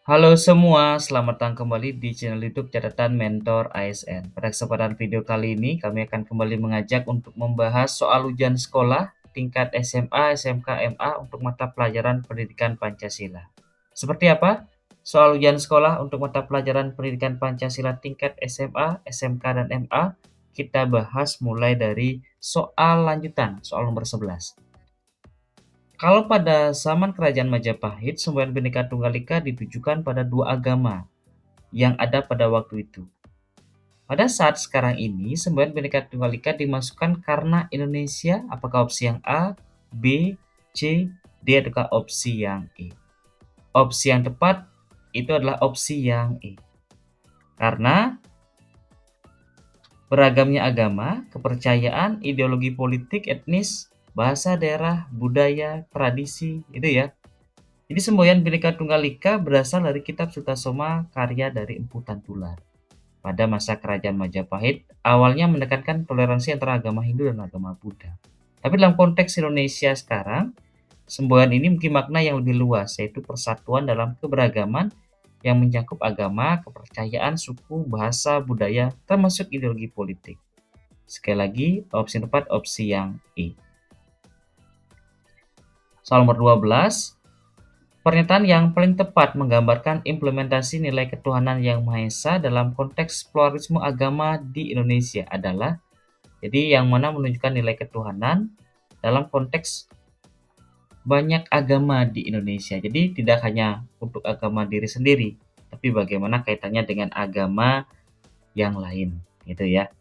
Halo semua, selamat datang kembali di channel YouTube Catatan Mentor ASN. Pada kesempatan video kali ini, kami akan kembali mengajak untuk membahas soal ujian sekolah tingkat SMA, SMK, MA untuk mata pelajaran pendidikan Pancasila. Seperti apa? Soal ujian sekolah untuk mata pelajaran pendidikan Pancasila tingkat SMA, SMK, dan MA, kita bahas mulai dari soal lanjutan, soal nomor 11. Kalau pada zaman Kerajaan Majapahit, semboyan Bhinneka Tunggal Ika ditujukan pada dua agama yang ada pada waktu itu. Pada saat sekarang ini, semboyan Bhinneka Tunggal Ika dimasukkan karena Indonesia, apakah opsi yang A, B, C, D, ataukah opsi yang E? Opsi yang tepat itu adalah opsi yang E. Karena beragamnya agama, kepercayaan, ideologi politik, etnis, bahasa daerah, budaya, tradisi, itu ya. Jadi semboyan Bhinneka Tunggal Ika berasal dari kitab Sutasoma karya dari Empu Tantular. Pada masa Kerajaan Majapahit, awalnya menekankan toleransi antara agama Hindu dan agama Buddha. Tapi dalam konteks Indonesia sekarang, semboyan ini memiliki makna yang lebih luas, yaitu persatuan dalam keberagaman yang mencakup agama, kepercayaan, suku, bahasa, budaya, termasuk ideologi politik. Sekali lagi, opsi yang tepat opsi yang E. Soal nomor 12. Pernyataan yang paling tepat menggambarkan implementasi nilai ketuhanan yang Maha Esa dalam konteks pluralisme agama di Indonesia adalah, jadi yang mana menunjukkan nilai ketuhanan dalam konteks banyak agama di Indonesia. Jadi tidak hanya untuk agama diri sendiri, tapi bagaimana kaitannya dengan agama yang lain, gitu ya.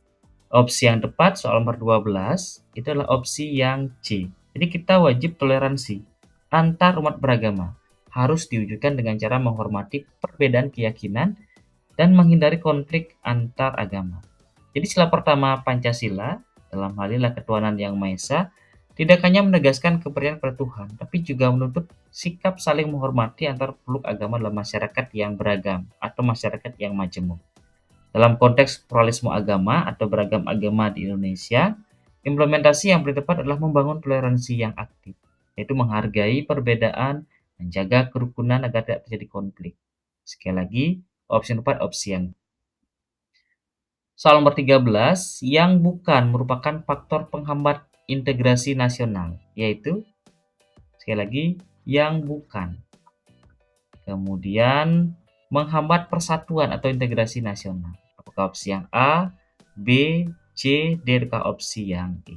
Opsi yang tepat soal nomor 12 itu adalah opsi yang C. Jadi kita wajib toleransi antar umat beragama. Harus diwujudkan dengan cara menghormati perbedaan keyakinan dan menghindari konflik antar agama. Jadi sila pertama Pancasila, dalam hal inilah ketuhanan yang Maha Esa, tidak hanya menegaskan kepercayaan pada Tuhan, tapi juga menuntut sikap saling menghormati antar peluk agama dalam masyarakat yang beragam atau masyarakat yang majemuk. Dalam konteks pluralisme agama atau beragam agama di Indonesia, implementasi yang paling tepat adalah membangun toleransi yang aktif, yaitu menghargai perbedaan, menjaga kerukunan agar tidak terjadi konflik. Sekali lagi, opsi yang tepat opsi yang soal nomor 13, yang bukan merupakan faktor penghambat integrasi nasional, yaitu sekali lagi, yang bukan. Kemudian menghambat persatuan atau integrasi nasional. Apakah opsi yang A, B, C, D, ataukah opsi yang E?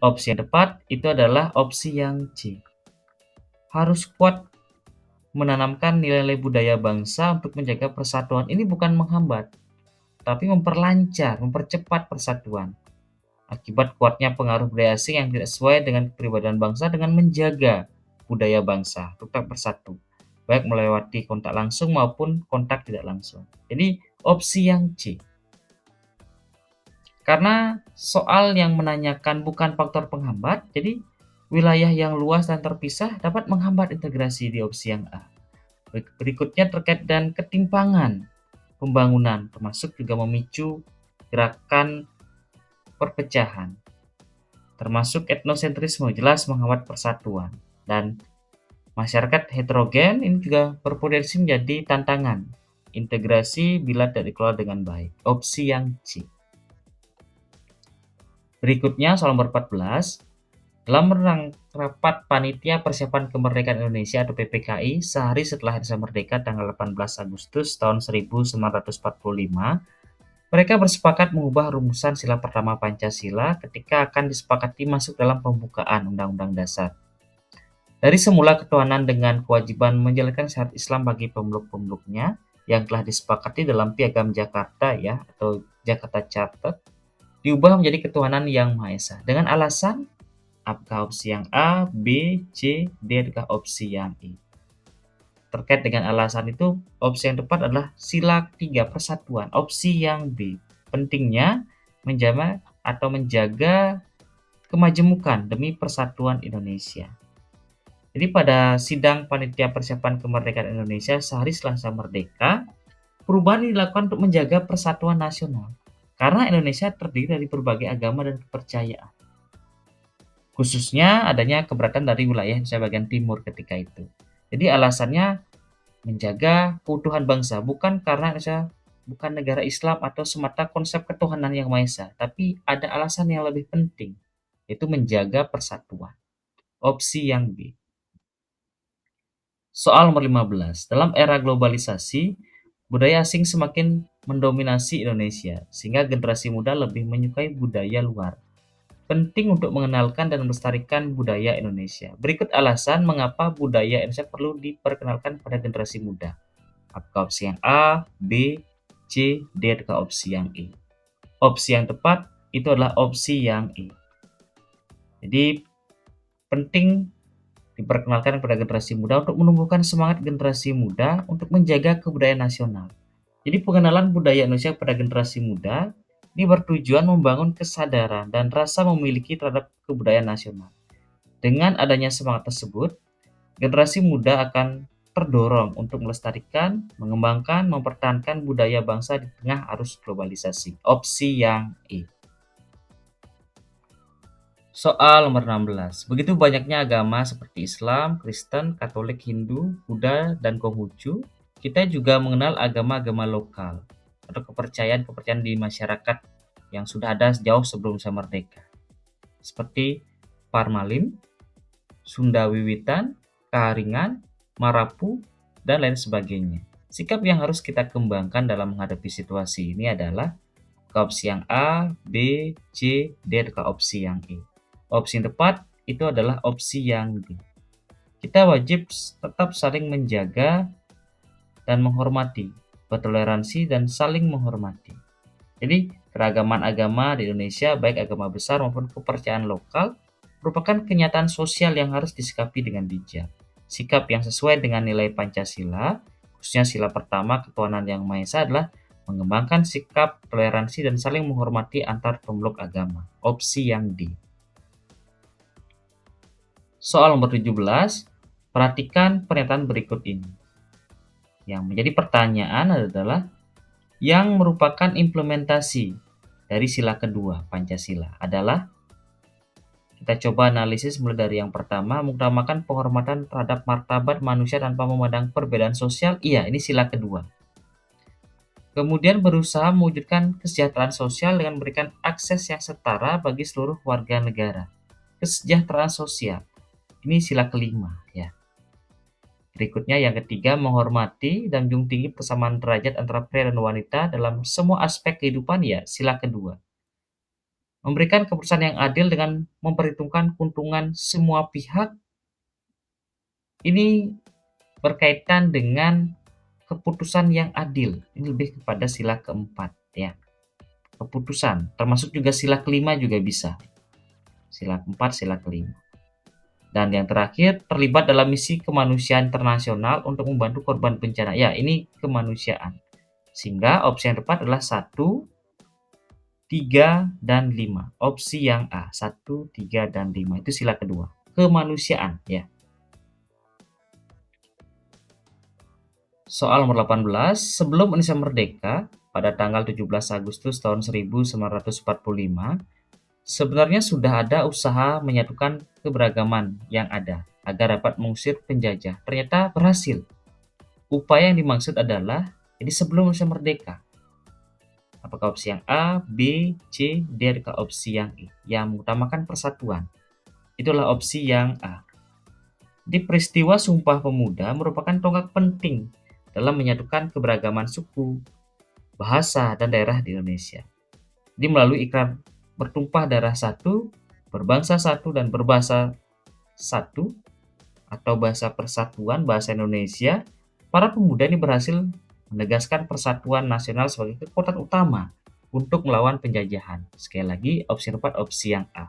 Opsi yang tepat itu adalah opsi yang C. Harus kuat menanamkan nilai-nilai budaya bangsa untuk menjaga persatuan. Ini bukan menghambat, tapi memperlancar, mempercepat persatuan. Akibat kuatnya pengaruh budaya asing yang tidak sesuai dengan kepribadian bangsa dengan menjaga budaya bangsa tetap bersatu, baik melewati kontak langsung maupun kontak tidak langsung. Jadi opsi yang C. Karena soal yang menanyakan bukan faktor penghambat, jadi wilayah yang luas dan terpisah dapat menghambat integrasi di opsi yang A. Berikutnya terkait dengan ketimpangan pembangunan, termasuk juga memicu gerakan perpecahan, termasuk etnosentrisme, jelas menghambat persatuan. Dan masyarakat heterogen ini juga berpotensi menjadi tantangan integrasi bila tidak dikelola dengan baik. Opsi yang C. Berikutnya soal nomor 14. Dalam rapat Panitia Persiapan Kemerdekaan Indonesia atau PPKI sehari setelah Hari Merdeka tanggal 18 Agustus tahun 1945, mereka bersepakat mengubah rumusan sila pertama Pancasila ketika akan disepakati masuk dalam pembukaan Undang-Undang Dasar. Dari semula ketuhanan dengan kewajiban menjalankan syariat Islam bagi pemeluk-pemeluknya yang telah disepakati dalam Piagam Jakarta ya atau Jakarta Charter, diubah menjadi ketuhanan yang Maha Esa dengan alasan apakah opsi yang A, B, C, D, ataukah opsi yang E. Terkait dengan alasan itu, opsi yang tepat adalah sila 3 persatuan, opsi yang B. Pentingnya menjaga kemajemukan demi persatuan Indonesia. Jadi pada sidang Panitia Persiapan Kemerdekaan Indonesia sehari setelah merdeka, perubahan dilakukan untuk menjaga persatuan nasional. Karena Indonesia terdiri dari berbagai agama dan kepercayaan. Khususnya adanya keberatan dari wilayah Indonesia bagian timur ketika itu. Jadi alasannya menjaga keutuhan bangsa, bukan karena Indonesia bukan negara Islam atau semata konsep ketuhanan yang Maha Esa, tapi ada alasan yang lebih penting, yaitu menjaga persatuan. Opsi yang B. Soal nomor 15. Dalam era globalisasi, budaya asing semakin mendominasi Indonesia, sehingga generasi muda lebih menyukai budaya luar. Penting untuk mengenalkan dan melestarikan budaya Indonesia. Berikut alasan mengapa budaya Indonesia perlu diperkenalkan pada generasi muda. Apakah opsi yang A, B, C, D, atau opsi yang E? Opsi yang tepat itu adalah opsi yang E. Jadi penting diperkenalkan kepada generasi muda untuk menumbuhkan semangat generasi muda untuk menjaga kebudayaan nasional. Jadi pengenalan budaya Indonesia kepada generasi muda ini bertujuan membangun kesadaran dan rasa memiliki terhadap kebudayaan nasional. Dengan adanya semangat tersebut, generasi muda akan terdorong untuk melestarikan, mengembangkan, mempertahankan budaya bangsa di tengah arus globalisasi. Opsi yang E. Soal nomor 16. Begitu banyaknya agama seperti Islam, Kristen, Katolik, Hindu, Buddha, dan Konghucu, kita juga mengenal agama-agama lokal atau kepercayaan-kepercayaan di masyarakat yang sudah ada jauh sebelum Indonesia merdeka. Seperti Parmalim, Sunda Wiwitan, Kaharingan, Marapu, dan lain sebagainya. Sikap yang harus kita kembangkan dalam menghadapi situasi ini adalah opsi yang A, B, C, D, atau opsi yang E. Opsi yang tepat itu adalah opsi yang D. Kita wajib tetap saling menjaga dan menghormati, bertoleransi dan saling menghormati. Jadi, keragaman agama di Indonesia, baik agama besar maupun kepercayaan lokal, merupakan kenyataan sosial yang harus disikapi dengan bijak. Sikap yang sesuai dengan nilai Pancasila, khususnya sila pertama ketuhanan yang Maha Esa, adalah mengembangkan sikap toleransi dan saling menghormati antar pemeluk agama. Opsi yang D. Soal nomor 17, perhatikan pernyataan berikut ini. Yang menjadi pertanyaan adalah yang merupakan implementasi dari sila kedua Pancasila adalah, kita coba analisis mulai dari yang pertama, mengutamakan penghormatan terhadap martabat manusia tanpa memandang perbedaan sosial. Iya, ini sila kedua. Kemudian berusaha mewujudkan kesejahteraan sosial dengan memberikan akses yang setara bagi seluruh warga negara. Kesejahteraan sosial. Ini sila kelima, ya. Berikutnya yang ketiga, menghormati dan menjunjung tinggi persamaan derajat antara pria dan wanita dalam semua aspek kehidupan, ya, sila kedua. Memberikan keputusan yang adil dengan memperhitungkan keuntungan semua pihak. Ini berkaitan dengan keputusan yang adil. Ini lebih kepada sila keempat, ya. Keputusan, termasuk juga sila kelima juga bisa. Sila keempat, sila kelima. Dan yang terakhir, terlibat dalam misi kemanusiaan internasional untuk membantu korban bencana. Ya, ini kemanusiaan. Sehingga opsi yang tepat adalah 1, 3, dan 5. Opsi yang A, 1, 3, dan 5. Itu sila kedua. Kemanusiaan, ya. Soal nomor 18. Sebelum Indonesia merdeka, pada tanggal 17 Agustus tahun 1945, sebenarnya sudah ada usaha menyatukan keberagaman yang ada agar dapat mengusir penjajah. Ternyata berhasil. Upaya yang dimaksud adalah ini sebelum Indonesia merdeka. Apakah opsi yang A, B, C, D, atau opsi yang E? Yang mengutamakan persatuan. Itulah opsi yang A. Di peristiwa Sumpah Pemuda merupakan tonggak penting dalam menyatukan keberagaman suku, bahasa, dan daerah di Indonesia. Jadi melalui ikrar bertumpah darah satu, berbangsa satu, dan berbahasa satu, atau bahasa persatuan, bahasa Indonesia, para pemuda ini berhasil menegaskan persatuan nasional sebagai kekuatan utama untuk melawan penjajahan. Sekali lagi, opsi yang tepat opsi yang A.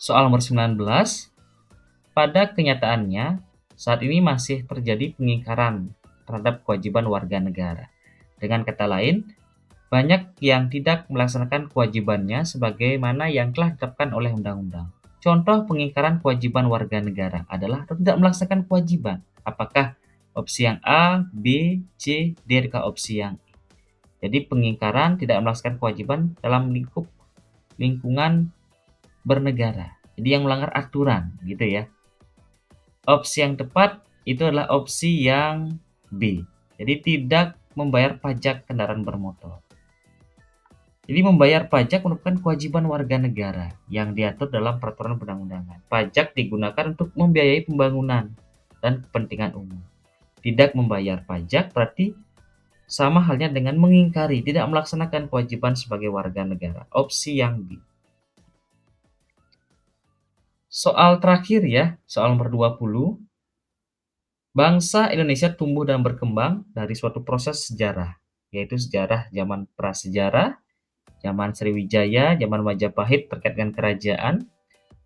Soal nomor 19. Pada kenyataannya, saat ini masih terjadi pengingkaran terhadap kewajiban warga negara. Dengan kata lain, banyak yang tidak melaksanakan kewajibannya sebagaimana yang telah ditetapkan oleh undang-undang. Contoh pengingkaran kewajiban warga negara adalah tidak melaksanakan kewajiban. Apakah opsi yang A, B, C, D, atau opsi yang E? Jadi pengingkaran tidak melaksanakan kewajiban dalam lingkungan bernegara. Jadi yang melanggar aturan, gitu ya. Opsi yang tepat itu adalah opsi yang B. Jadi tidak membayar pajak kendaraan bermotor. Jadi membayar pajak merupakan kewajiban warga negara yang diatur dalam peraturan perundang-undangan. Pajak digunakan untuk membiayai pembangunan dan kepentingan umum. Tidak membayar pajak berarti sama halnya dengan mengingkari, tidak melaksanakan kewajiban sebagai warga negara. Opsi yang B. Soal terakhir ya, soal nomor 20. Bangsa Indonesia tumbuh dan berkembang dari suatu proses sejarah, yaitu sejarah zaman prasejarah, zaman Sriwijaya, zaman Majapahit terkait dengan kerajaan,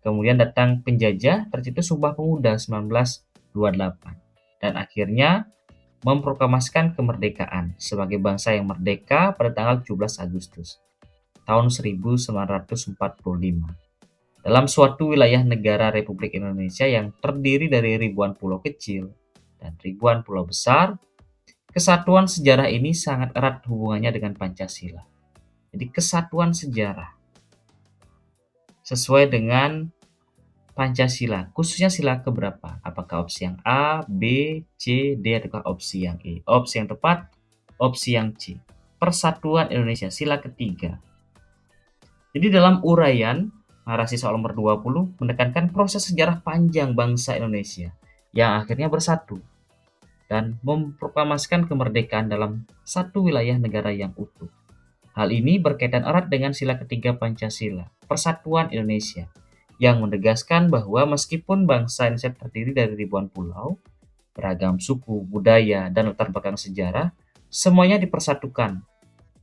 kemudian datang penjajah, tercetus Sumpah Pemuda 1928, dan akhirnya memproklamasikan kemerdekaan sebagai bangsa yang merdeka pada tanggal 17 Agustus tahun 1945. Dalam suatu wilayah negara Republik Indonesia yang terdiri dari ribuan pulau kecil dan ribuan pulau besar, kesatuan sejarah ini sangat erat hubungannya dengan Pancasila. Jadi kesatuan sejarah sesuai dengan Pancasila, khususnya sila keberapa? Apakah opsi yang A, B, C, D, ataukah opsi yang E? Opsi yang tepat, opsi yang C. Persatuan Indonesia, sila ketiga. Jadi dalam uraian narasi soal nomor 20 menekankan proses sejarah panjang bangsa Indonesia yang akhirnya bersatu dan memproklamasikan kemerdekaan dalam satu wilayah negara yang utuh. Hal ini berkaitan erat dengan sila ketiga Pancasila, Persatuan Indonesia, yang menegaskan bahwa meskipun bangsa Indonesia terdiri dari ribuan pulau, beragam suku, budaya, dan latar belakang sejarah, semuanya dipersatukan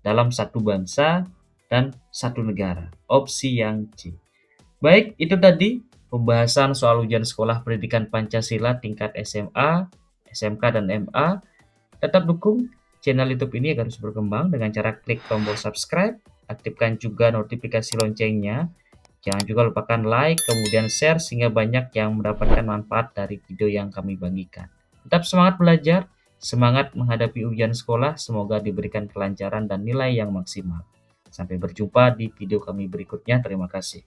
dalam satu bangsa dan satu negara. Opsi yang C. Baik, itu tadi pembahasan soal ujian sekolah pendidikan Pancasila tingkat SMA, SMK, dan MA. Tetap dukung channel YouTube ini agar terus berkembang dengan cara klik tombol subscribe, aktifkan juga notifikasi loncengnya. Jangan juga lupakan like, kemudian share sehingga banyak yang mendapatkan manfaat dari video yang kami bagikan. Tetap semangat belajar, semangat menghadapi ujian sekolah, semoga diberikan kelancaran dan nilai yang maksimal. Sampai berjumpa di video kami berikutnya. Terima kasih.